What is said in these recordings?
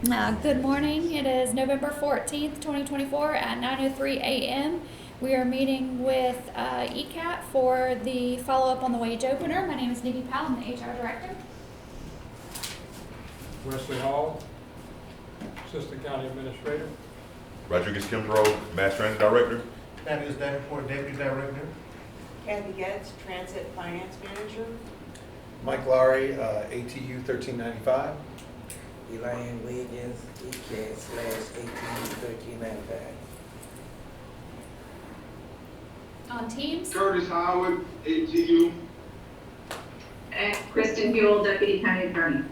Good morning. It is November 14th, 2024 at 9:03 a.m. We are meeting with ECAT for the follow-up on the wage opener. My name is Nikki Powell. I'm the HR Director. Wesley Hall, Assistant County Administrator. Rodriguez Kimbrough, Mass Transit Director. Thaddeus Davenport, Deputy Director. Kathy Getz, Transit Finance Manager. Mike Lowry, ATU 1395. Elaine Wiggins, ECAT/ATU 1395. On Teams. Curtis Howard, ATU. And Kristen Buell, Deputy County Attorney.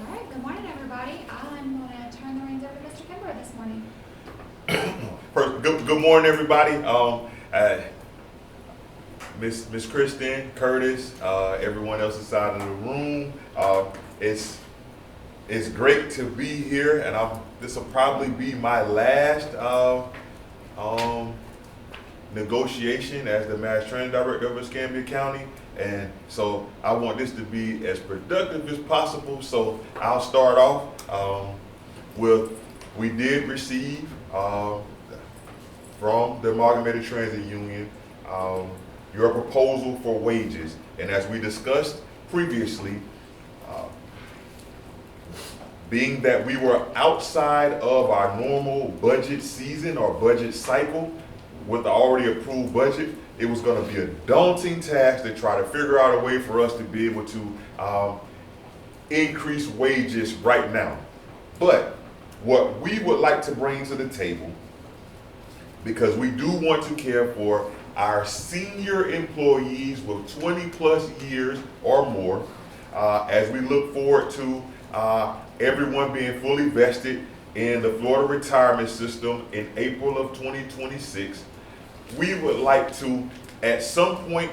All right. Good morning, everybody. I'm going to turn the reins over to Mr. Kimbrough this morning. First, good morning, everybody. Miss Kristen, Curtis, everyone else inside of the room. It's great to be here, and this will probably be my last negotiation as the Mass Transit Director of Escambia County, and so I want this to be as productive as possible. So I'll start off with we did receive from the Amalgamated Transit Union your proposal for wages, and as we discussed previously, being that we were outside of our normal budget season or budget cycle with the already approved budget, it was going to be a daunting task to try to figure out a way for us to be able to increase wages right now. But what we would like to bring to the table, because we do want to care for our senior employees with 20 plus years or more, as we look forward to everyone being fully vested in the Florida retirement system in April of 2026, we would like to, at some point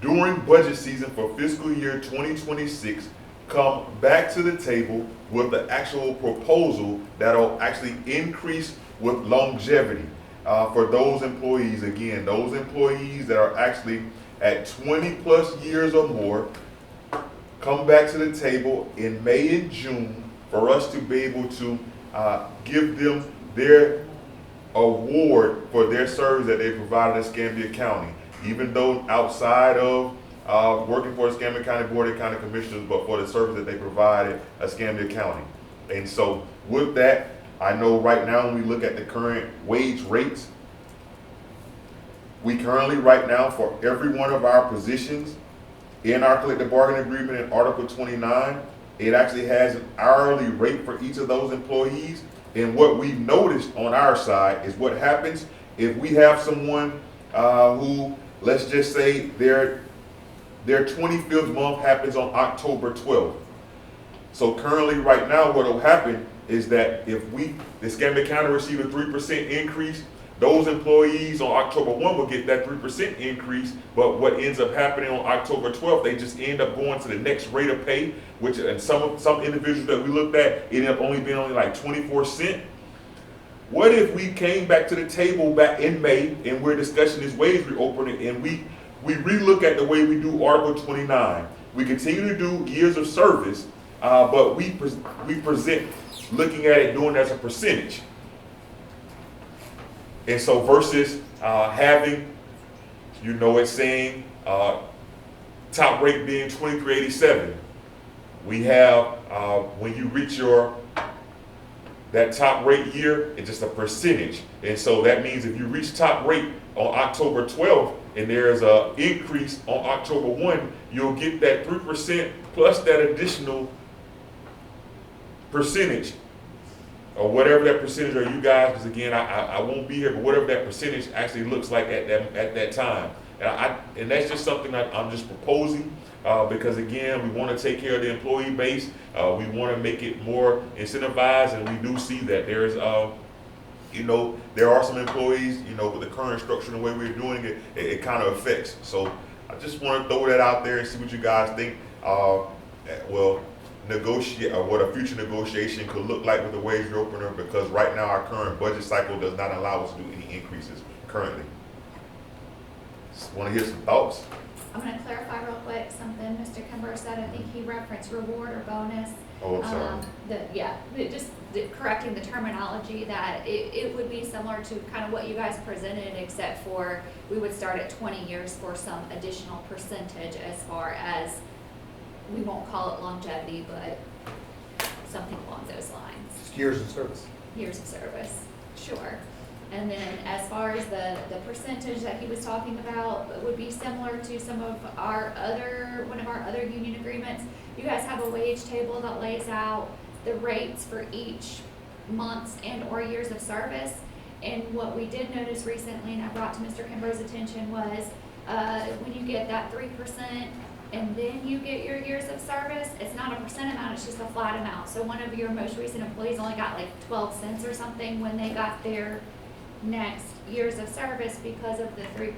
during budget season for fiscal year 2026, come back to the table with the actual proposal that'll actually increase with longevity for those employees. Again, those employees that are actually at 20 plus years or more, come back to the table in May and June for us to be able to give them their award for their service that they provided in Escambia County, even though outside of working for Escambia County Board of County Commissioners, but for the service that they provided Escambia County. And so with that, I know right now when we look at the current wage rates, we currently right now for every one of our positions in our collective bargaining agreement in Article 29, it actually has an hourly rate for each of those employees. And what we've noticed on our side is what happens if we have someone who, let's just say their 25th month happens on October 12th. So currently right now what will happen is that if the Escambia County receive a 3% increase, those employees on October 1 will get that 3% increase, but what ends up happening on October 12th, they just end up going to the next rate of pay, which, and some individuals that we looked at ended up only being like 24 cents. What if we came back to the table back in May and we're discussing this wage reopening and we relook at the way we do Article 29. We continue to do years of service, but we present looking at it doing as a percentage. And so versus having, it's saying top rate being 2387. We have, when you reach that top rate year, it's just a percentage. And so that means if you reach top rate on October 12th and there's an increase on October 1, you'll get that 3% plus that additional percentage, or whatever that percentage are, you guys, because again, I won't be here, but whatever that percentage actually looks like at that time. And that's just something that I'm just proposing, because again, we want to take care of the employee base. We want to make it more incentivized, and we do see that there's, there are some employees, with the current structure and the way we're doing it, it kind of affects. So I just want to throw that out there and see what you guys think. Negotiate or what a future negotiation could look like with the wage reopener, because right now our current budget cycle does not allow us to do any increases currently. Want to hear some thoughts? I'm gonna clarify real quick something Mr. Kimber said. I think he referenced reward or bonus. Oh, I'm sorry. Correcting the terminology, that it would be similar to kind of what you guys presented, except for we would start at 20 years for some additional percentage as far as, we won't call it longevity, but something along those lines. Just years of service. Years of service, sure. And then as far as the percentage that he was talking about, it would be similar to some of one of our other union agreements. You guys have a wage table that lays out the rates for each month's and or years of service. And what we did notice recently, and I brought to Mr. Kimber's attention, was when you get that 3% and then you get your years of service, it's not a percent amount, it's just a flat amount. So one of your most recent employees only got like 12 cents or something when they got their next years of service because of the 3%.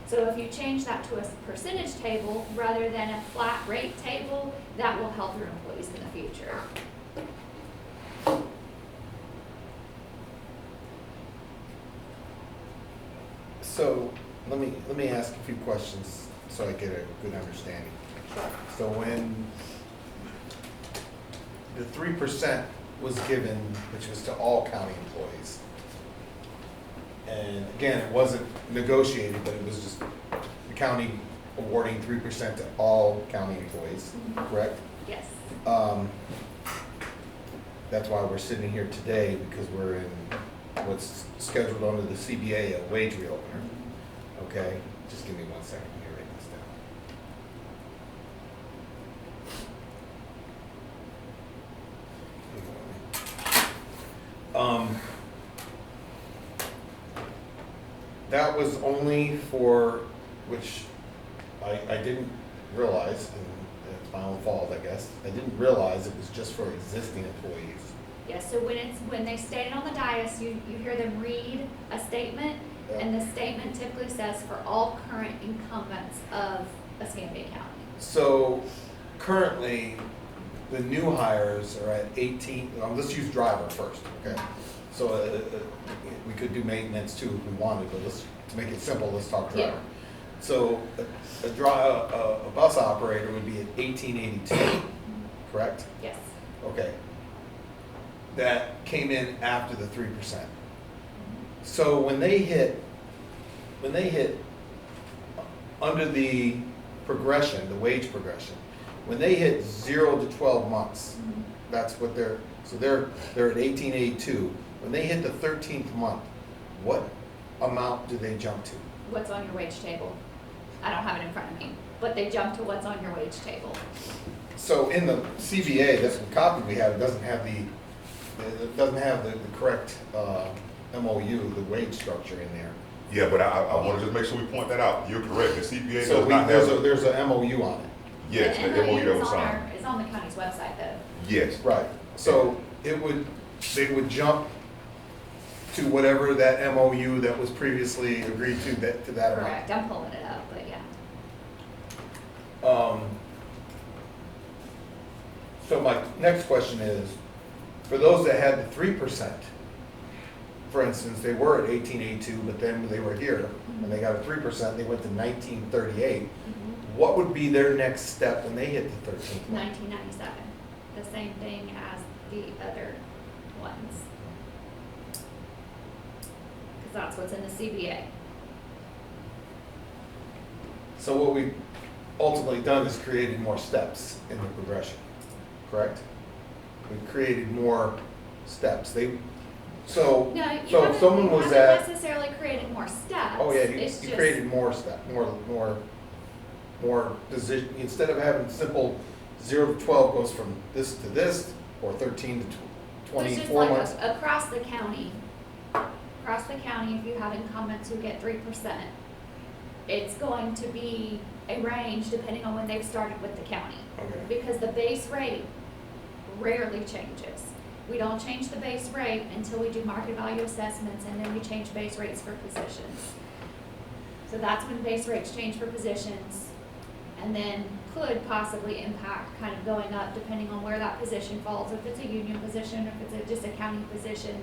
So if you change that to a percentage table rather than a flat rate table, that will help your employees in the future. So let me ask a few questions so I get a good understanding. Sure. So when the 3% was given, which was to all county employees, and again, it wasn't negotiated, but it was just the county awarding 3% to all county employees, correct? Yes. That's why we're sitting here today, because we're in what's scheduled under the CBA, a wage reopener. Okay, just give me 1 second here, write this down. That was only for, which I didn't realize, and it's my own fault, I guess. I didn't realize it was just for existing employees. Yes, so when they stand on the dais, you hear them read a statement, and the statement typically says for all current incumbents of Escambia County. So currently, the new hires are at 18, let's use driver first, okay? So we could do maintenance too if we wanted, but to make it simple, let's talk driver. Yeah. So a bus operator would be at 1882, correct? Yes. Okay. That came in after the 3%. So when they hit under the progression, the wage progression, when they hit 0 to 12 months, that's what they're at 1882. When they hit the 13th month, what amount do they jump to? What's on your wage table? I don't have it in front of me, but they jump to what's on your wage table. So in the CBA, that's the copy we have, it doesn't have the correct MOU, the wage structure in there. Yeah, but I want to just make sure we point that out. You're correct. The CPA So does not have. there's a MOU on it. Yes, the MOU that was signed. It's on the county's website though. Yes. Right. So they would jump to whatever that MOU that was previously agreed to that amount. Correct, I'm pulling it up, but yeah. So my next question is, for those that had the 3%, for instance, they were at 1882, but then they were here, and they got a 3%, they went to 1938. What would be their next step when they hit the 13th month? 1997, the same thing as the other ones. Because that's what's in the CBA. So what we've ultimately done is created more steps in the progression, correct? We've created more steps. So No, if you haven't, someone you was haven't at, necessarily created more steps. oh yeah, It's you just- created more steps, more position, instead of having simple 0 to 12 goes from this to this, or 13 to It's 24 just like months. across the county, if you have incumbents who get 3%, it's going to be a range depending on when they've started with the county. Okay. Because the base rate rarely changes. We don't change the base rate until we do market value assessments, and then we change base rates for positions. So that's when base rates change for positions, and then could possibly impact kind of going up depending on where that position falls. If it's a union position, if it's just a county position,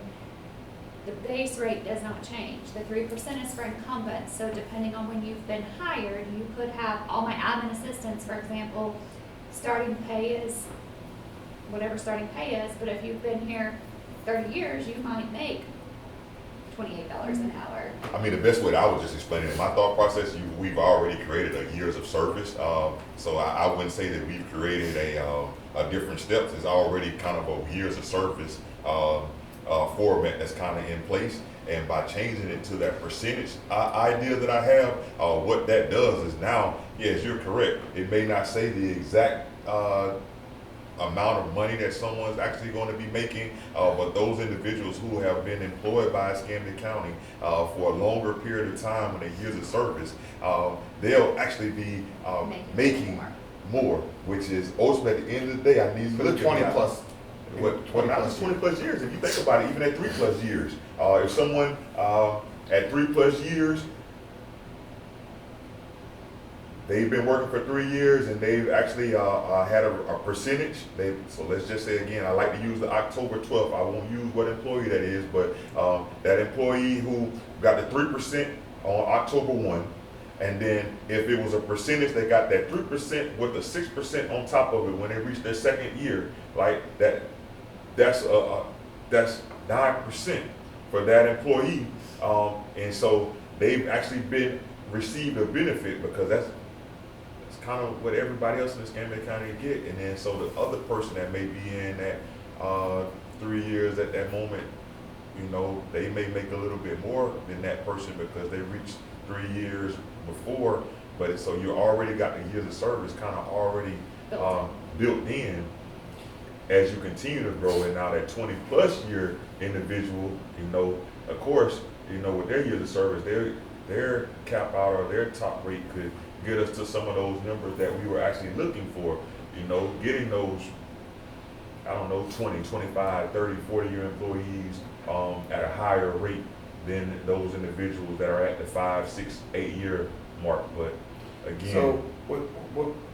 the base rate does not change. The 3% is for incumbents, so depending on when you've been hired, you could have, all my admin assistants, for example, starting pay is whatever starting pay is, but if you've been here 30 years, you might make $28 an hour. I mean, the best way that I would just explain it, in my thought process, we've already created a years of service. So I wouldn't say that we've created a different steps. It's already kind of a years of service format that's kind of in place. And by changing it to that percentage idea that I have, what that does is now, yes, you're correct. It may not say the exact amount of money that someone's actually going to be making, but those individuals who have been employed by Escambia County for a longer period of time in their years of service, they'll actually be making more, which is ultimately at the end of the day, I need For the 20 plus. What, 20 plus years, if you think about it, even at 3+ years, if someone at 3+ years, they've been working for 3 years and they've actually had a percentage. So let's just say again, I like to use the October 12th. I won't use what employee that is, but that employee who got the 3% on October 1, and then if it was a percentage, they got that 3% with the 6% on top of it when they reach their second year, like that. That's 9% for that employee, and so they've actually received a benefit because that's kind of what everybody else in Escambia County get. And then so the other person that may be in that 3 years at that moment, you know, they may make a little bit more than that person because they reached 3 years before. But so you already got the years of service kind of already built in as you continue to grow. And now that 20+ year individual, you know, of course, you know, with their years of service, their cap out or their top rate could get us to some of those numbers that we were actually looking for, you know, getting those, I don't know, 20, 25, 30, 40-year employees at a higher rate than those individuals that are at the 5, 6, 8-year mark. But again. So what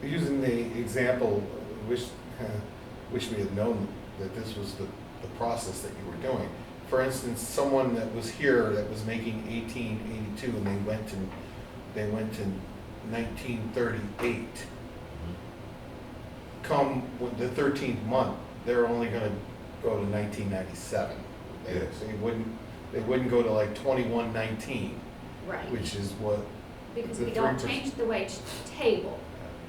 using the example, wish we had known that this was the process that you were doing. For instance, someone that was here that was making 1882 and they went to 1938. Come with the 13th month, they're only going to go to 1997. Yes. They wouldn't go to like 2119, Right. which is what. Because the we don't 3%. change the wage table.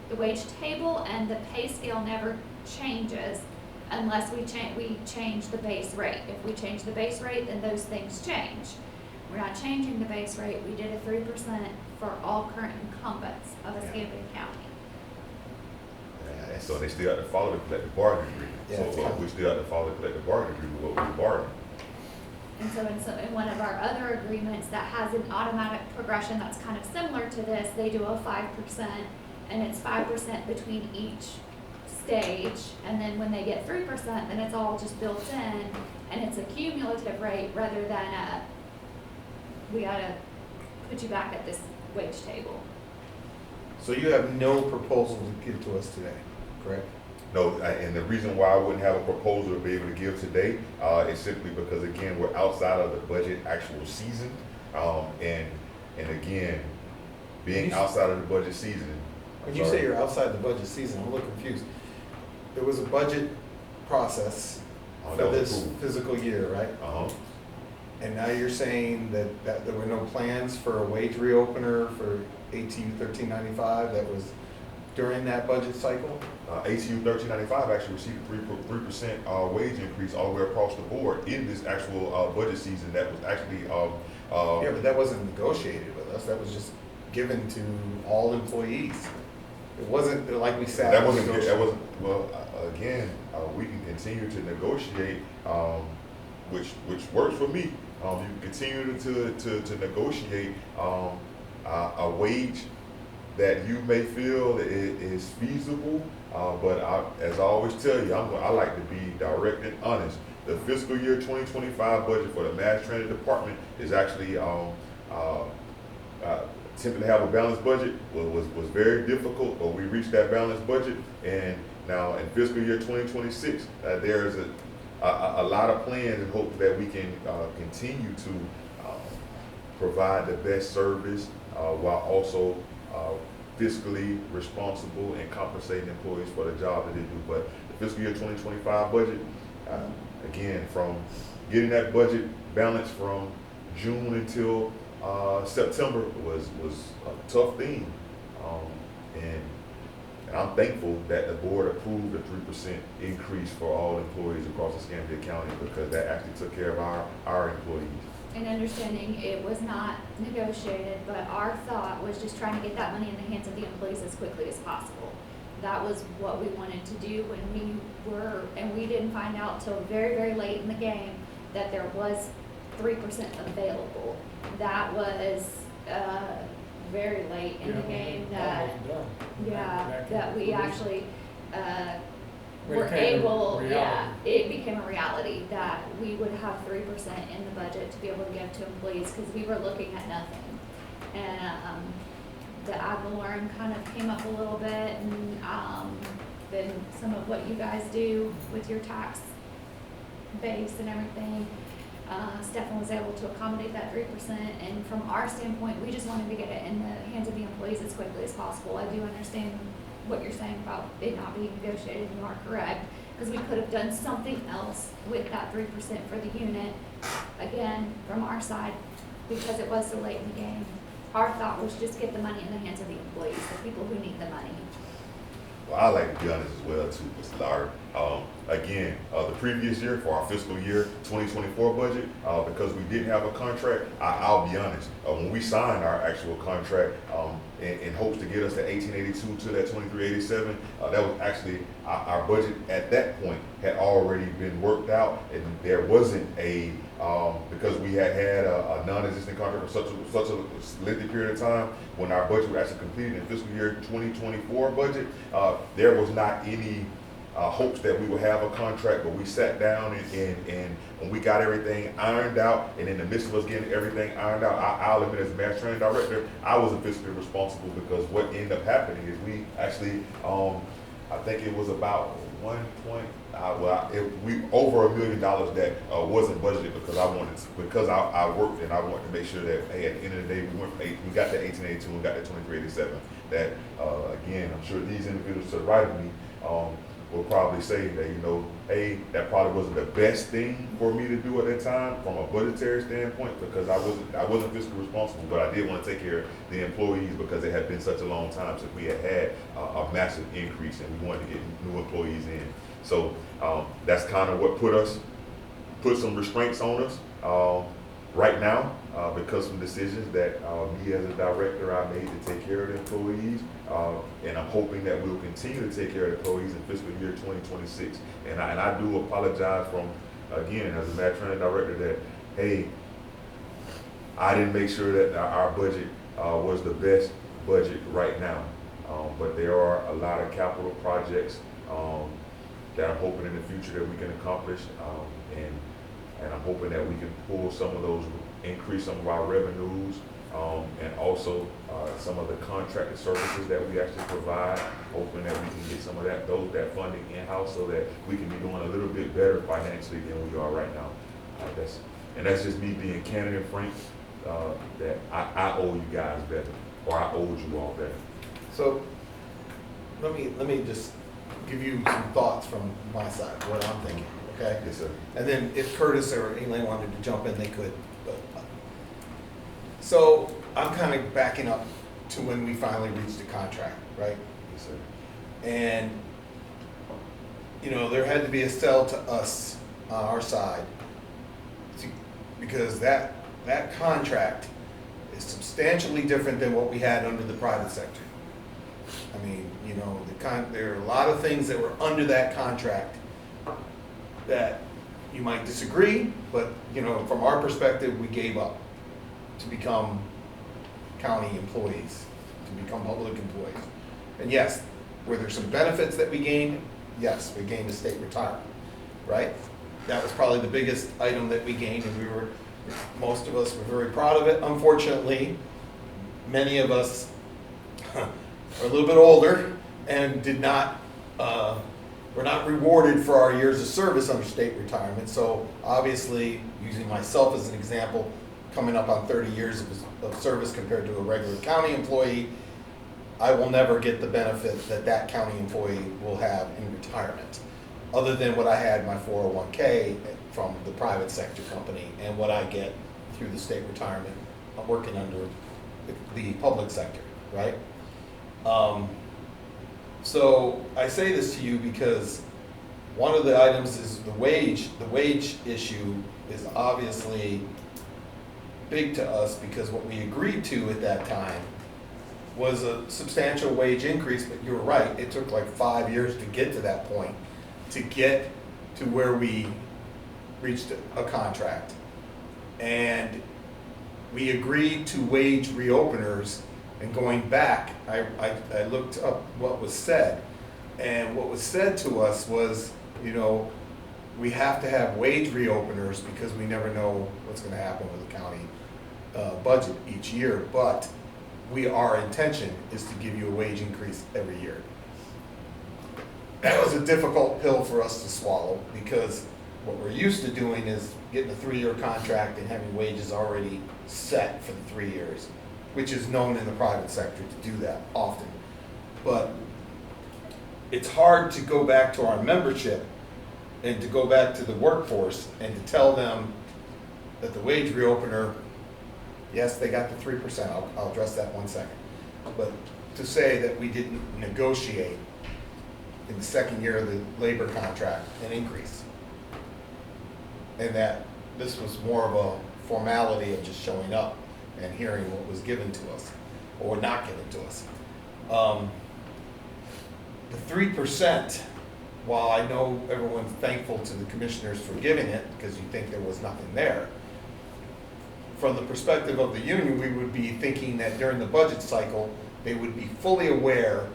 The wage table and the pay scale never changes unless we change the base rate. If we change the base rate, then those things change. We're not changing the base rate. We did a 3% for all current incumbents of Escambia County. And so they still have to follow the collective bargaining agreement. Yeah, So we still have to follow the collective bargaining agreement, what we bargained. And so in one of our other agreements that has an automatic progression that's kind of similar to this, they do a 5%, and it's 5% between each stage, and then when they get 3%, then it's all just built in, and it's a cumulative rate rather than we gotta put you back at this wage table. So you have no proposal to give to us today, correct? No, and the reason why I wouldn't have a proposal to be able to give today is simply because, again, we're outside of the budget actual season. And again, being outside of the budget season. When you say you're outside the budget season, I'm a little confused. There was a budget process that for was this approved. fiscal year, right? And now you're saying that there were no plans for a wage reopener for ATU 1395 that was during that budget cycle? ATU 1395 actually received a 3% wage increase all the way across the board in this actual budget season that was actually. Yeah, but that wasn't negotiated with us. That was just given to all employees. It wasn't like we sat. That wasn't, well, again, we can continue to negotiate, which works for me. You can continue to negotiate a wage that you may feel is feasible, but as I always tell you, I like to be direct and honest. The fiscal year 2025 budget for the Mass Transit Department is actually attempting to have a balanced budget was very difficult, but we reached that balanced budget, and now in fiscal year 2026, there is a lot of plans and hope that we can continue to provide the best service while also fiscally responsible and compensating employees for the job that they do. But the fiscal year 2025 budget, again, from getting that budget balanced from June until September was a tough thing. And I'm thankful that the board approved a 3% increase for all employees across Escambia County, because that actually took care of our employees. And understanding it was not negotiated, but our thought was just trying to get that money in the hands of the employees as quickly as possible. That was what we wanted to do and we didn't find out till very, very late in the game that there was 3% available. That was, very late in the game that, that we actually, were able, it became a reality that we would have 3% in the budget to be able to give to employees, because we were looking at nothing. And, the ad valorem kind of came up a little bit, and, then some of what you guys do with your tax base and everything. Stefan was able to accommodate that 3%, and from our standpoint, we just wanted to get it in the hands of the employees as quickly as possible. I do understand what you're saying about it not being negotiated, and you are correct, because we could have done something else with that 3% for the unit. Again, from our side, because it was so late in the game, our thought was just get the money in the hands of the employees, the people who need the money. Well, I like to be honest as well too, Mr. Lauder. Again, the previous year for our fiscal year 2024 budget, because we didn't have a contract, I'll be honest, when we signed our actual contract in hopes to get us to 1882 to that 2387, that was actually our budget at that point had already been worked out, and there wasn't a because we had a non-existent contract for such a lengthy period of time. When our budget was actually completed in fiscal year 2024 budget, there was not any hopes that we would have a contract, but we sat down and when we got everything ironed out, and in the midst of us getting everything ironed out, I'll admit, as mass training director, I wasn't fiscally responsible, because what ended up happening is we actually, I think it was about we over $1 million that wasn't budgeted, because I worked and I wanted to make sure that, hey, at the end of the day, we got that 1882 and we got that 2387. That again, I'm sure these individuals to the right of me will probably say that, you know, hey, that probably wasn't the best thing for me to do at that time from a budgetary standpoint, because I wasn't fiscally responsible, but I did want to take care of the employees, because it had been such a long time since we had a massive increase, and we wanted to get new employees in. So that's kind of what put some restraints on us right now, because some decisions that me as a director I made to take care of the employees, and I'm hoping that we'll continue to take care of the employees in fiscal year 2026. And I do apologize from, again, as a mass training director, that, hey, I didn't make sure that our budget was the best budget right now. But there are a lot of capital projects that I'm hoping in the future that we can accomplish, and I'm hoping that we can pull some of those, increase some of our revenues, and also some of the contracted services that we actually provide, hoping that we can get some of that funding in-house, so that we can be doing a little bit better financially than we are right now. That's just me being candid and frank, that I owe you guys better, or I owed you all better. So let me just give you some thoughts from my side, what I'm thinking, okay? Yes, sir. And then if Curtis or Elaine wanted to jump in, they could. So I'm kind of backing up to when we finally reached a contract, right? Yes, sir. And, you know, there had to be a sell to us on our side, because that contract is substantially different than what we had under the private sector. I mean, you know, there are a lot of things that were under that contract that you might disagree, but, you know, from our perspective, we gave up to become county employees, to become public employees. And yes, were there some benefits that we gained? Yes, we gained a state retirement, right? That was probably the biggest item that we gained, and most of us were very proud of it. Unfortunately, many of us are a little bit older and did not we're not rewarded for our years of service under state retirement. So obviously, using myself as an example, coming up on 30 years of service compared to a regular county employee, I will never get the benefit that that county employee will have in retirement, other than what I had in my 401k from the private sector company and what I get through the state retirement, working under the public sector, right? So I say this to you because one of the items is the wage. The wage issue is obviously big to us because what we agreed to at that time was a substantial wage increase, but you were right, it took like 5 years to get to that point, to get to where we reached a contract. And we agreed to wage reopeners, and going back, I looked up what was said, and what was said to us was, you know, we have to have wage reopeners because we never know what's gonna happen with the county budget each year, but our intention is to give you a wage increase every year. That was a difficult pill for us to swallow because what we're used to doing is getting a 3-year contract and having wages already set for the 3 years, which is known in the private sector to do that often. But it's hard to go back to our membership and to go back to the workforce and to tell them that the wage reopener, yes, they got the 3%, I'll address that 1 second. But to say that we didn't negotiate in the second year of the labor contract an increase, and that this was more of a formality of just showing up and hearing what was given to us or not given to us. The 3%, while I know everyone's thankful to the commissioners for giving it because you think there was nothing there, from the perspective of the union, we would be thinking that during the budget cycle, they would be fully aware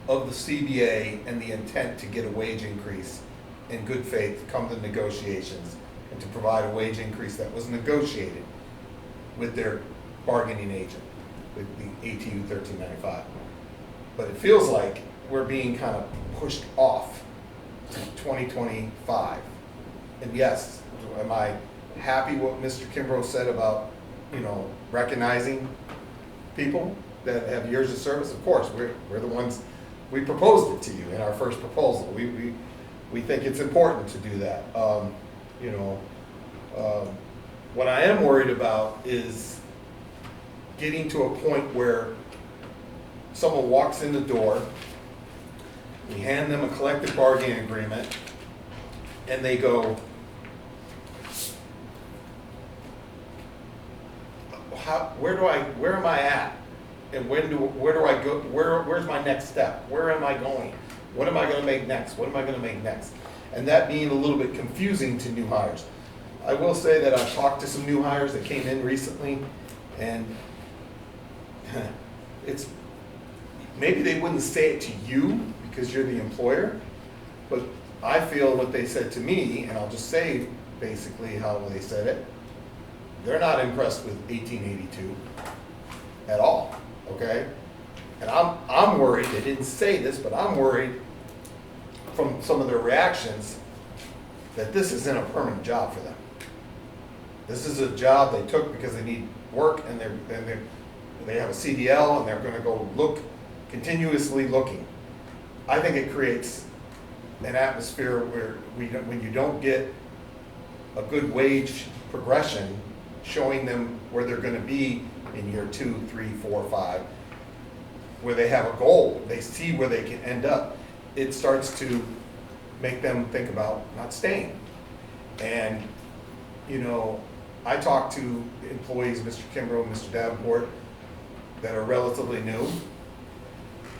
of the CBA and the intent to get a wage increase in good faith, come to negotiations, and to provide a wage increase that was negotiated with their bargaining agent, with the ATU 1395. But it feels like we're being kind of pushed off to 2025. And yes, am I happy what Mr. Kimbrough said about, you know, recognizing people that have years of service? Of course, we're the ones, we proposed it to you in our first proposal. We think it's important to do that. What I am worried about is getting to a point where someone walks in the door, we hand them a collective bargaining agreement, and they go, where am I at? And where do I go? Where's my next step? Where am I going? What am I going to make next? What am I going to make next? And that being a little bit confusing to new hires. I will say that I've talked to some new hires that came in recently, and it's, maybe they wouldn't say it to you because you're the employer, but I feel what they said to me, and I'll just say basically how they said it, they're not impressed with 1882 at all, okay? And I'm worried, they didn't say this, but I'm worried from some of their reactions that this isn't a permanent job for them. This is a job they took because they need work, and they have a CDL, and they're gonna go look, continuously looking. I think it creates an atmosphere where when you don't get a good wage progression, showing them where they're gonna be in year 2, 3, 4, 5, where they have a goal, they see where they can end up, it starts to make them think about not staying. And, you know, I talk to employees, Mr. Kimbrough, Mr. Davenport, that are relatively new.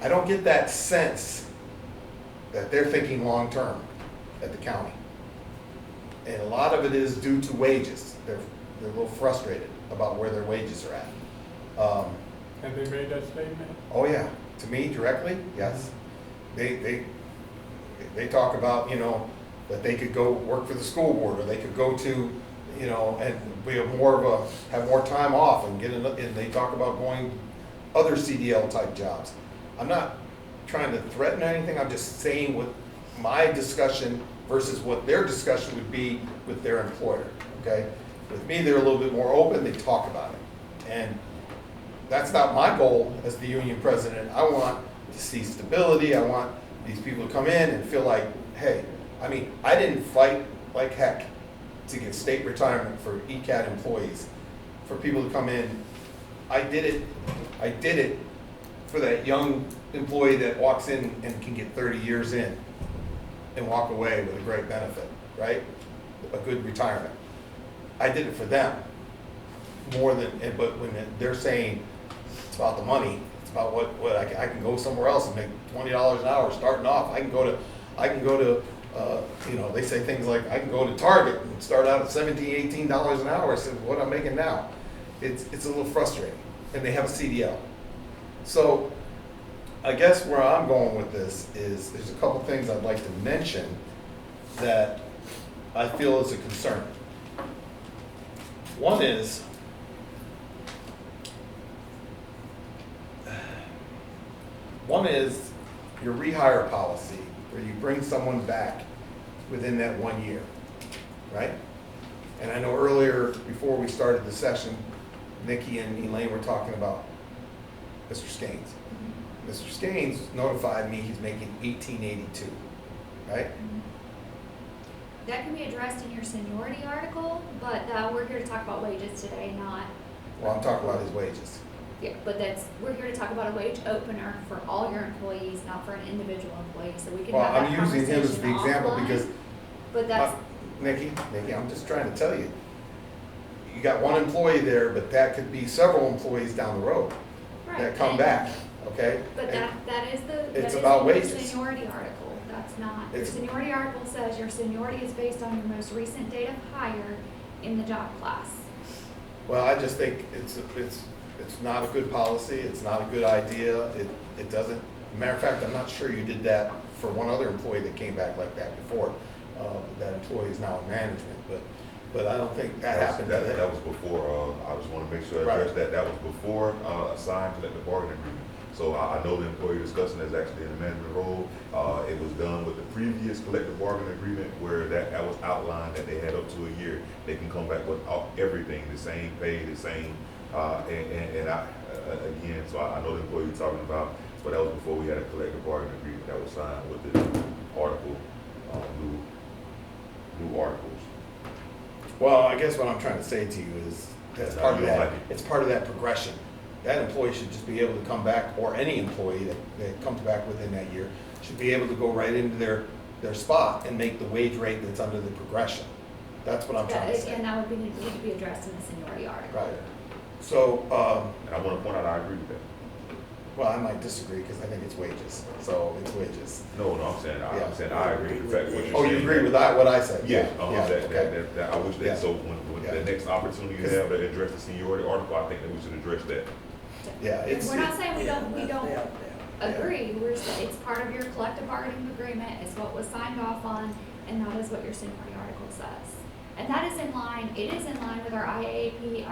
I don't get that sense that they're thinking long-term at the county. And a lot of it is due to wages. They're a little frustrated about where their wages are at. Have they made that statement? Oh yeah, to me directly, yes. They talk about, you know, that they could go work for the school board, or they could go to, you know, and we have more time off and and they talk about going other CDL type jobs. I'm not trying to threaten anything, I'm just saying what my discussion versus what their discussion would be with their employer, okay? With me, they're a little bit more open, they talk about it. And that's not my goal as the union president. I want to see stability, I want these people to come in and feel like, hey, I mean, I didn't fight like heck to get state retirement for ECAT employees, for people to come in. I did it for that young employee that walks in and can get 30 years in and walk away with a great benefit, right? A good retirement. I did it for them more than, but when they're saying it's about the money, it's about what I can go somewhere else and make $20 an hour starting off. I can go to, you know, they say things like, I can go to Target and start out at $17, $18 an hour. I said, what I'm making now. It's a little frustrating, and they have a CDL. So I guess where I'm going with this is there's a couple things I'd like to mention that I feel is a concern. One is your rehire policy, where you bring someone back within that 1 year, right? And I know earlier, before we started the session, Nikki and Elaine were talking about Mr. Skanes. Mr. Skanes notified me he's making $18.82, right? That can be addressed in your seniority article, but we're here to talk about wages today, not, Well, I'm talking about his wages. yeah, but we're here to talk about a wage opener for all your employees, not for an individual employee, so we can Well, have that I'm using him as the conversation example offline, because, But that's, Nikki, I'm just trying to tell you. You got one employee there, but that could be several employees down the road right. that come and- back, okay? But And that is it's in about your wages. seniority article, that's not, your It's- seniority article says your seniority is based on your most recent date of hire in the job class. Well, I just think it's not a good policy, it's not a good idea, it doesn't, matter of fact, I'm not sure you did that for one other employee that came back like that before. That employee is now in management, but I don't think that happened to That them. was before, I just wanna make sure I Right. address that, that was before, a signed collective bargaining agreement. So I know the employee discussing is actually in the management role, it was done with the previous collective bargaining agreement where that was outlined that they had up to a year. They can come back with everything, the same pay, the same, and I, again, so I know the employee you're talking about, but that was before we had a collective bargaining agreement that was signed with the article, new articles. Well, I guess what I'm trying to say to you is, that's Yeah, part of you don't that, like it. it's part of that progression. That employee should just be able to come back, or any employee that comes back within that year, should be able to go right into their spot and make the wage rate that's under the progression. That's what I'm trying to say. And that would need to be addressed in the seniority article. Right. So, And I wanna point out, I agree with that. well, I might disagree because I think it's wages, so it's wages. No, I'm saying, Yeah. I'm saying I agree with the fact what you're Oh, saying. you agree with that, what I said? Yes, Yeah, okay. that, I wish Yeah. that, so when Yeah. the next opportunity you have to address the seniority article, I think that we should address that. Yeah, it's, We're not saying we don't Yeah. agree, we're saying it's part of your collective bargaining agreement, it's what was signed off on, and that is what your seniority article says. And that is in line, it is in line with our IAAP,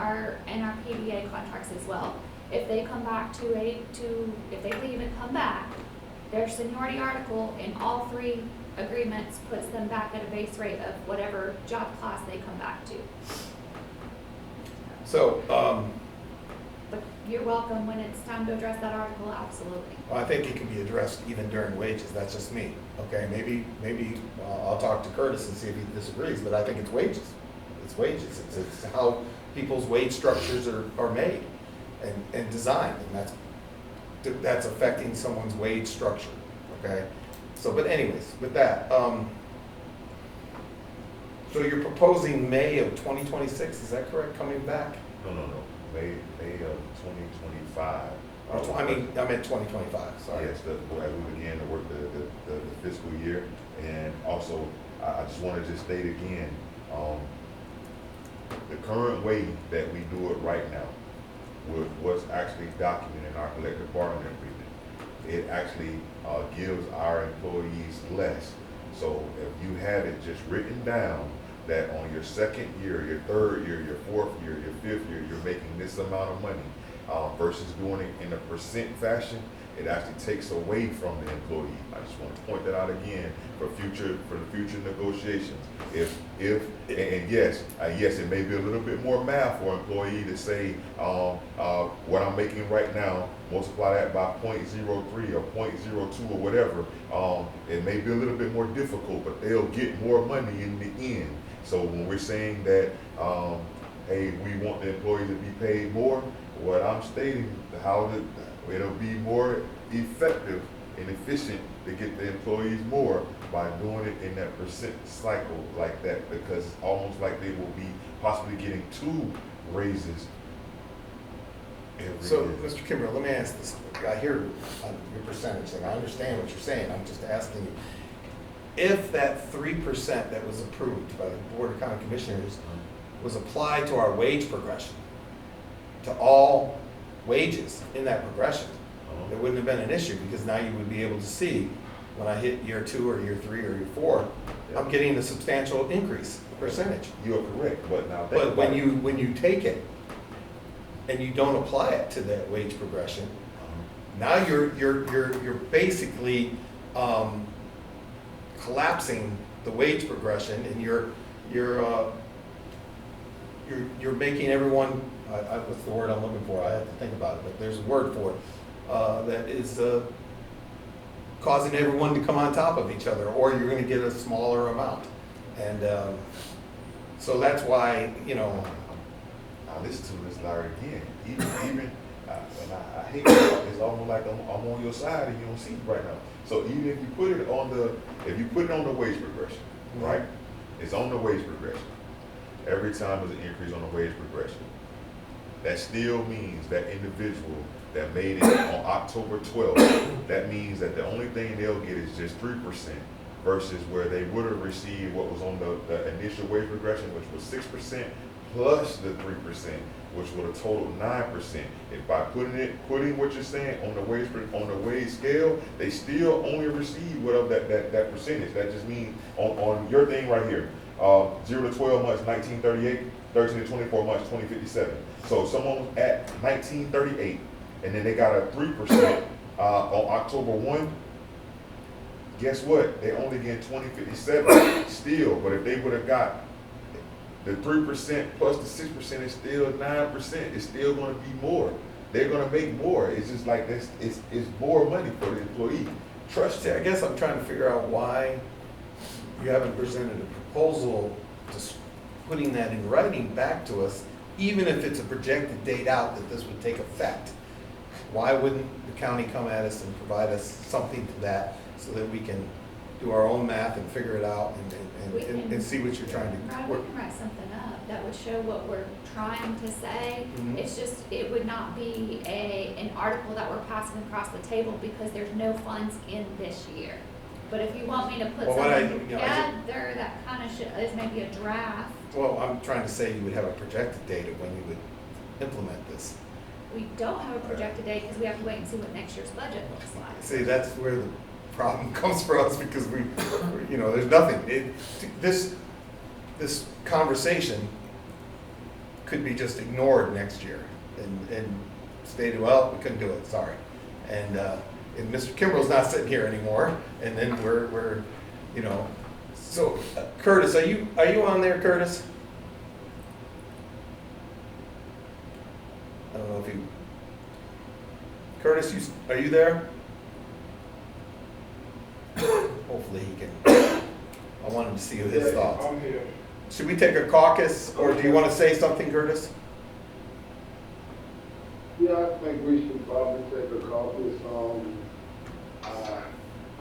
and our PBA contracts as well. If they come back if they leave and come back, their seniority article in all three agreements puts them back at a base rate of whatever job class they come back to. so, But you're welcome when it's time to address that article, absolutely. well, I think it can be addressed even during wages, that's just me, okay? Maybe I'll talk to Curtis and see if he disagrees, but I think it's wages. It's wages, it's how people's wage structures are made and designed, and that's affecting someone's wage structure, okay? So, but anyways, with that, so you're proposing May of 2026, is that correct, coming back? No, May of 2025. I meant 2025, sorry. Yes, as we begin to work the fiscal year, and also, I just wanted to state again, the current way that we do it right now, with what's actually documented in our collective bargaining agreement, it actually gives our employees less. So if you had it just written down that on your second year, your third year, your fourth year, your fifth year, you're making this amount of money, versus doing it in a percent fashion, it actually takes away from the employee. I just want to point that out again for the future negotiations. And yes, it may be a little bit more math for an employee to say, what I'm making right now, multiply that by 0.03 or 0.02 or whatever. It may be a little bit more difficult, but they'll get more money in the end. So when we're saying that, hey, we want the employee to be paid more, what I'm stating, it'll be more effective and efficient to get the employees more by doing it in that percent cycle like that, because it's almost like they will be possibly getting 2 raises every So, year. Mr. Kimbrell, let me ask this. I hear your percentage, and I understand what you're saying. I'm just asking you, if that 3% that was approved by the Board of County Commissioners was applied to our wage progression, to all wages in that progression, it wouldn't have been an issue, because now you would be able to see when I hit year 2 or year 3 or year 4, I'm getting a substantial increase percentage. You're correct, but now But when you take it and you don't apply it to that wage progression, now you're basically collapsing the wage progression, and you're making everyone, what's the word I'm looking for? I have to think about it, but there's a word for it, that is causing everyone to come on top of each other, or you're gonna get a smaller amount. And so that's why, Now listen to this, Larry, again. Even and I hate it. It's almost like I'm on your side and you don't see it right now. So even if you put it on the wage progression, right? It's on the wage progression. Every time there's an increase on the wage progression. That still means that individual that made it on October 12th, that means that the only thing they'll get is just 3%, versus where they would have received what was on the initial wage progression, which was 6% plus the 3%, which would have totaled 9%. If by putting what you're saying on the wage scale, they still only receive whatever that percentage. That just means on your thing right here, 0 to 12 months, 1938, 13 to 24 months, 2057. So someone was at 1938, and then they got a 3% on October 1. Guess what? They only get 2057 still. But if they would have got the 3% plus the 6% is still 9%. It's still going to be more. They're going to make more. It's just like this. It's more money for the employee. Trust I me. guess I'm trying to figure out why you haven't presented a proposal to putting that in writing back to us, even if it's a projected date out that this would take effect. Why wouldn't the county come at us and provide us something to that, so that we can do our own math and figure it out and see what you're trying to We can write something up that would show what we're trying to say. Mhm. It's just, it would not be an article that we're passing across the table, because there's no funds in this year. But if you want me to put Well, what I- something you know, I together that kind of is maybe a draft, Well, I'm trying to say you would have a projected date of when you would implement this. we don't have a projected date because we have to wait and see what next year's budget looks like. See, that's where the problem comes for us, because there's nothing. This conversation could be just ignored next year and stated, well, we couldn't do it, sorry. And Mr. Kimbrell's not sitting here anymore, and then we're so Curtis, are you on there, Curtis? I don't know if you, Curtis, are you there? Hopefully he can. I wanted to see his thoughts. I'm here. Should we take a caucus, or do you want to say something, Curtis? Yeah, I think we should probably take a caucus.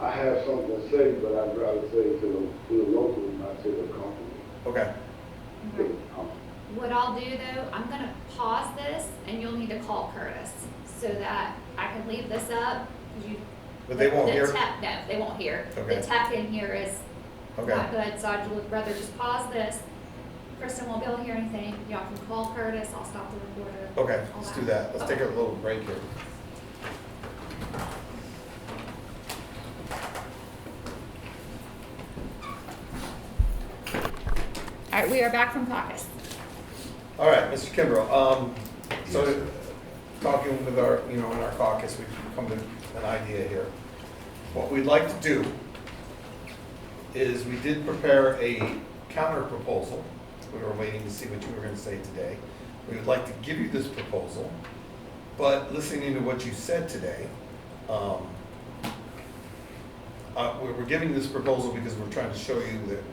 I have something to say, but I'd rather say it to the local, not to the company. Okay. What I'll do though, I'm gonna pause this and you'll need to call Curtis so that I can leave this up. 'Cause But they won't the hear? tech- No, they won't hear. Okay. The tech in here is Okay. not good, so I'd rather just pause this. Kristen won't be able to hear anything. Y'all can call Curtis. I'll stop the recorder. Okay, all let's do that. Let's take a Okay. little break here. All right, we are back from caucus. All right, Mr. Kimbrough, so talking with our, in our caucus, we come to an idea here. What we'd like to do is we did prepare a counter proposal. We were waiting to see what you were gonna say today. We would like to give you this proposal, but listening to what you said today, we're giving this proposal because we're trying to show you that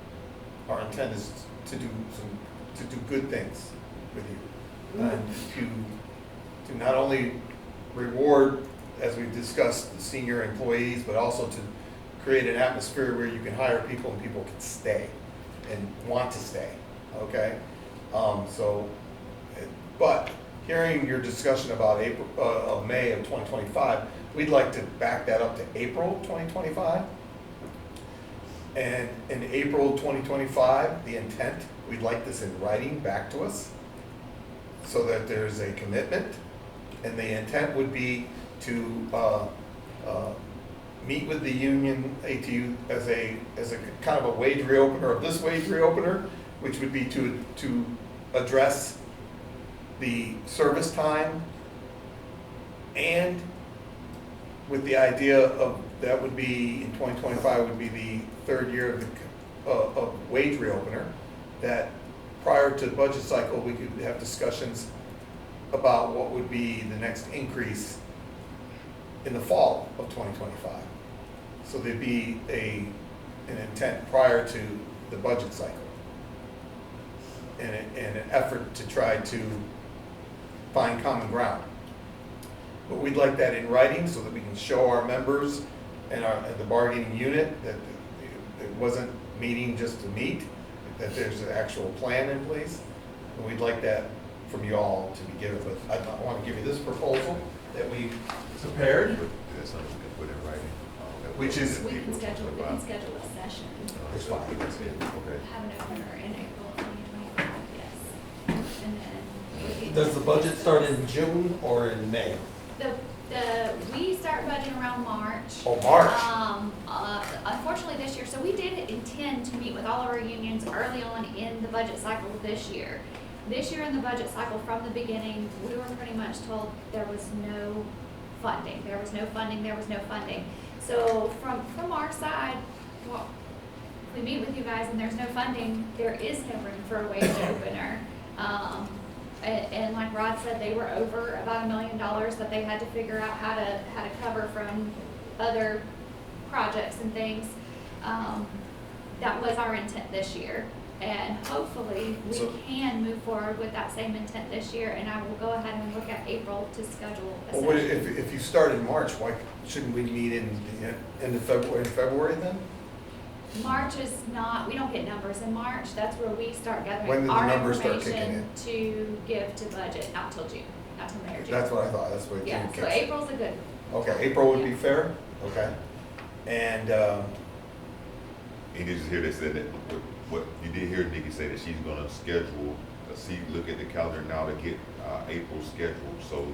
our intent is to do good things with you. And to not only reward, as we've discussed, the senior employees, but also to create an atmosphere where you can hire people and people can stay and want to stay, okay? But hearing your discussion about May of 2025, we'd like to back that up to April 2025. And in April 2025, the intent, we'd like this in writing back to us so that there's a commitment. And the intent would be to meet with the union ATU as a kind of a wage reopener of this wage reopener, which would be to address the service time, and with the idea of that would be in 2025 would be the third year of the of wage reopener, that prior to the budget cycle we could have discussions about what would be the next increase in the fall of 2025. So there'd be an intent prior to the budget cycle and an effort to try to find common ground. But we'd like that in writing so that we can show our members and the bargaining unit that it wasn't meeting just to meet, that there's an actual plan in place. And we'd like that from you all to be given. But I want to give you this proposal that we prepared, That's something we can put in writing. which is, We can schedule a session, it's fine. Okay. have an opener in April 2025, yes. And then. Does the budget start in June or in May? We start budgeting around March. Oh, March. Unfortunately this year, so we did intend to meet with all of our unions early on in the budget cycle this year. This year in the budget cycle, from the beginning, we were pretty much told there was no funding. There was no funding, there was no funding. So from our side, well, if we meet with you guys and there's no funding, there is no room for a wage opener. And like Rod said, they were over about $1 million that they had to figure out how to cover from other projects and things. That was our intent this year. And hopefully we can move forward with that same intent this year, and I will go ahead and look at April to schedule a Well, session. if you start in March, why shouldn't we meet in the end of February then? March is not, we don't get numbers in March. That's where we start When do gathering the our numbers start information kicking to give to budget, not till June, not till May or June. That's what I thought, that's what June Yeah, kicks. so April's a good, Okay, April would be fair, okay. And, You did just hear they said that, what you did hear Nikki say that she's gonna schedule, look at the calendar now to get, April scheduled, so,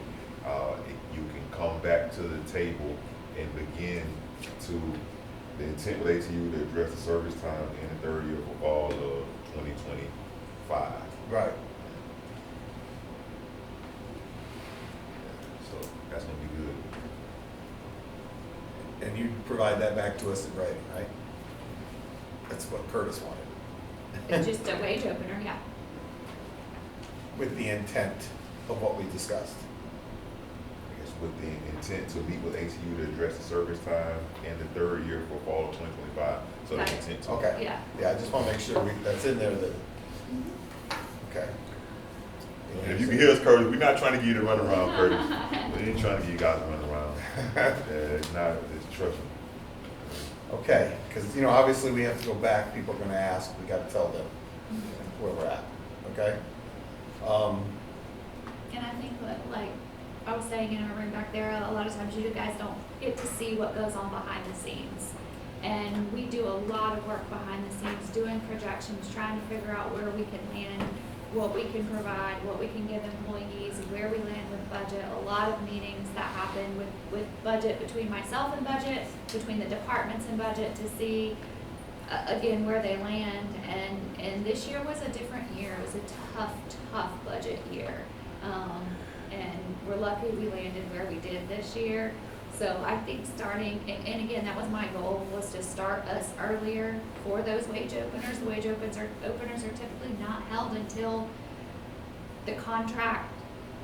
you can come back to the table and begin to, the intent with ATU to address the service time in the third year for fall of 2025. right, So that's gonna be good. and you provide that back to us in writing, right? That's what Curtis wanted, it's just a wage opener, yeah. with the intent of what we discussed. I guess with the intent to meet with ATU to address the service time in the third year for fall of 2025. So the Right. intent to. Okay. Yeah. Yeah, I just want to make sure that's in there that, okay. And if you can hear us, Curtis, we're not trying to give you the runaround, Curtis. We ain't trying to give you guys a runaround. It's not, it's trust me. Okay, because, obviously we have to go back, people are gonna ask, we gotta tell them where we're at, okay? And I think that, like I was saying in our room back there, a lot of times you guys don't get to see what goes on behind the scenes. And we do a lot of work behind the scenes, doing projections, trying to figure out where we can land, what we can provide, what we can give employees, where we land with budget. A lot of meetings that happen with budget, between myself and budget, between the departments and budget, to see, again, where they land. And this year was a different year. It was a tough budget year. And we're lucky we landed where we did this year. So I think starting, and again, that was my goal, was to start us earlier for those wage openers. The wage openers are typically not held until the contract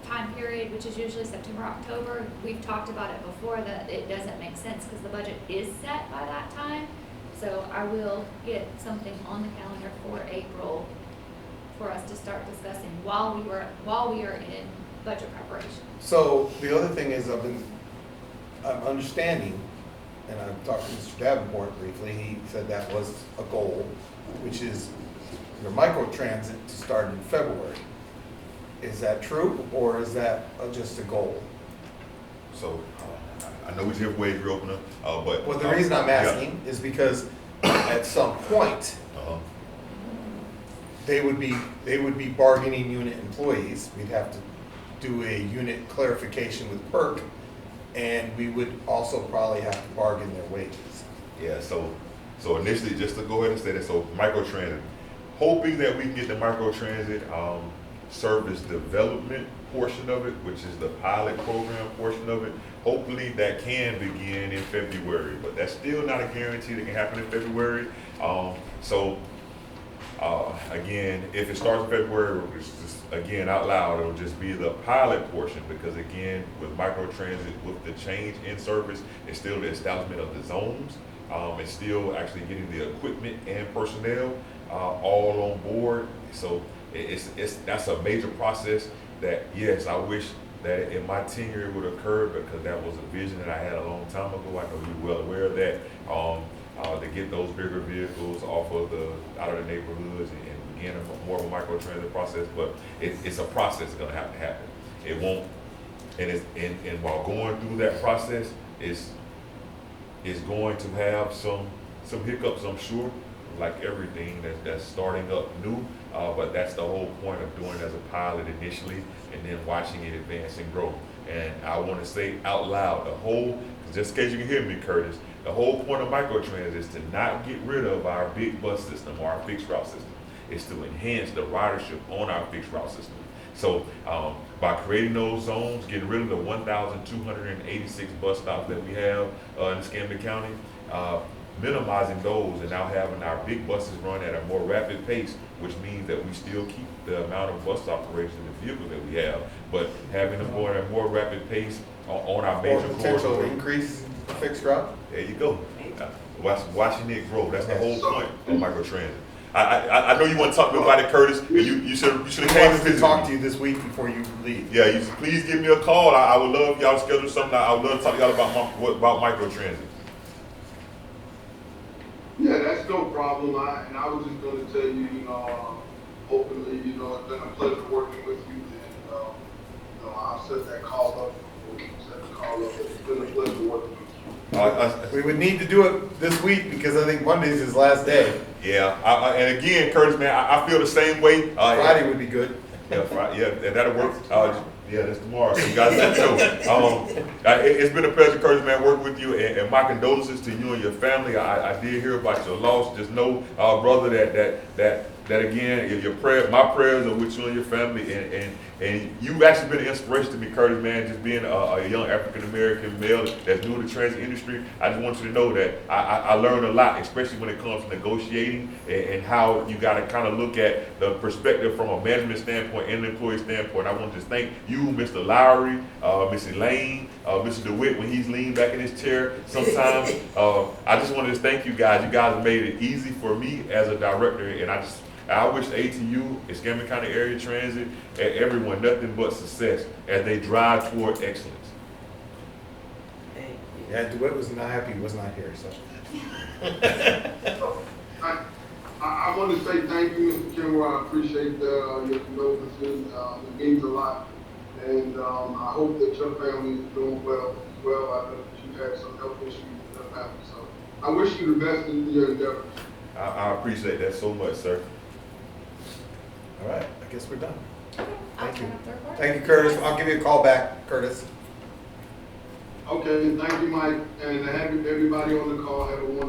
time period, which is usually September, October. We've talked about it before that it doesn't make sense because the budget is set by that time. So I will get something on the calendar for April for us to start discussing while we are in budget preparation. So the other thing is I'm understanding, and I've talked to Mr. Davenport briefly, he said that was a goal, which is your microtransit to start in February. Is that true, or is that just a goal? So, I know we here wage reopener, but. Well, the reason I'm asking is because at some point, Uh-huh. they would be bargaining unit employees. We'd have to do a unit clarification with PERC, and we would also probably have to bargain their wages. Yeah, so initially, just to go ahead and say that, so microtransit, hoping that we can get the microtransit, service development portion of it, which is the pilot program portion of it. Hopefully that can begin in February, but that's still not a guarantee that can happen in February. Again, if it starts in February, it's just, again, out loud, it'll just be the pilot portion, because again, with microtransit, with the change in service, it's still the establishment of the zones. It's still actually getting the equipment and personnel all on board. So that's a major process that, yes, I wish that in my tenure it would occur, because that was a vision that I had a long time ago. I know you're well aware of that. To get those bigger vehicles out of the neighborhoods and begin more of a microtransit process, but it's a process that's gonna have to happen. It won't, and while going through that process, it's going to have some hiccups, I'm sure, like everything that's starting up new, but that's the whole point of doing it as a pilot initially, and then watching it advance and grow. And I want to say out loud, just in case you can hear me, Curtis, the whole point of microtransit is to not get rid of our big bus system or our fixed route system. It's to enhance the ridership on our fixed route system. So by creating those zones, getting rid of the 1,286 bus stops that we have in Escambia County, minimizing those and now having our big buses run at a more rapid pace, which means that we still keep the amount of bus operations in the vehicle that we have, but having them go at a more rapid pace on our major Or potential corridors. increase in fixed route? There you go. Watching it grow. That's the whole point of microtransit. I know you want to talk about it, Curtis. And you should have He came wants to to talk to you this week before you leave. Yeah, please give me a call. I would love y'all to schedule something. I would love to talk to y'all about microtransit. Yeah, that's no problem. I was just gonna tell you, openly, it's been a pleasure working with you, and, I'll set that call up. It's been a pleasure working with you. We would need to do it this week because I think Monday's his last day. Yeah, and again, Curtis, man, I feel the same way. Friday would be good. Yeah, Friday, yeah, that'll work. Yeah, that's tomorrow. So you guys know. It's been a pleasure, Curtis, man, working with you, and my condolences to you and your family. I did hear about your loss. Just know, brother, that again, my prayers are with you and your family, and you've actually been an inspiration to me, Curtis, man, just being a young African-American male that's new to the transit industry. I just want you to know that I learned a lot, especially when it comes to negotiating and how you got to kind of look at the perspective from a management standpoint and an employee standpoint. I want to just thank you, Mr. Lowry, Miss Elaine, Mr. DeWitt, when he's leaned back in his chair sometimes. I just want to just thank you guys. You guys have made it easy for me as a director, and I wish ATU, Escambia County Area Transit, and everyone nothing but success as they drive toward excellence. Yeah, DeWitt was not happy he was not here, so. I want to say thank you, Mr. Kimber. I appreciate your condolences. It means a lot. And I hope that your family is doing well as well. I know that you had some health issues with your family. So I wish you the best in your endeavors. I appreciate that so much, sir. All right, I guess we're done. I'll Thank you. turn up the recording. Thank you, Curtis. I'll give you a call back, Curtis. Okay, thank you, Mike. And everybody on the call have a wonderful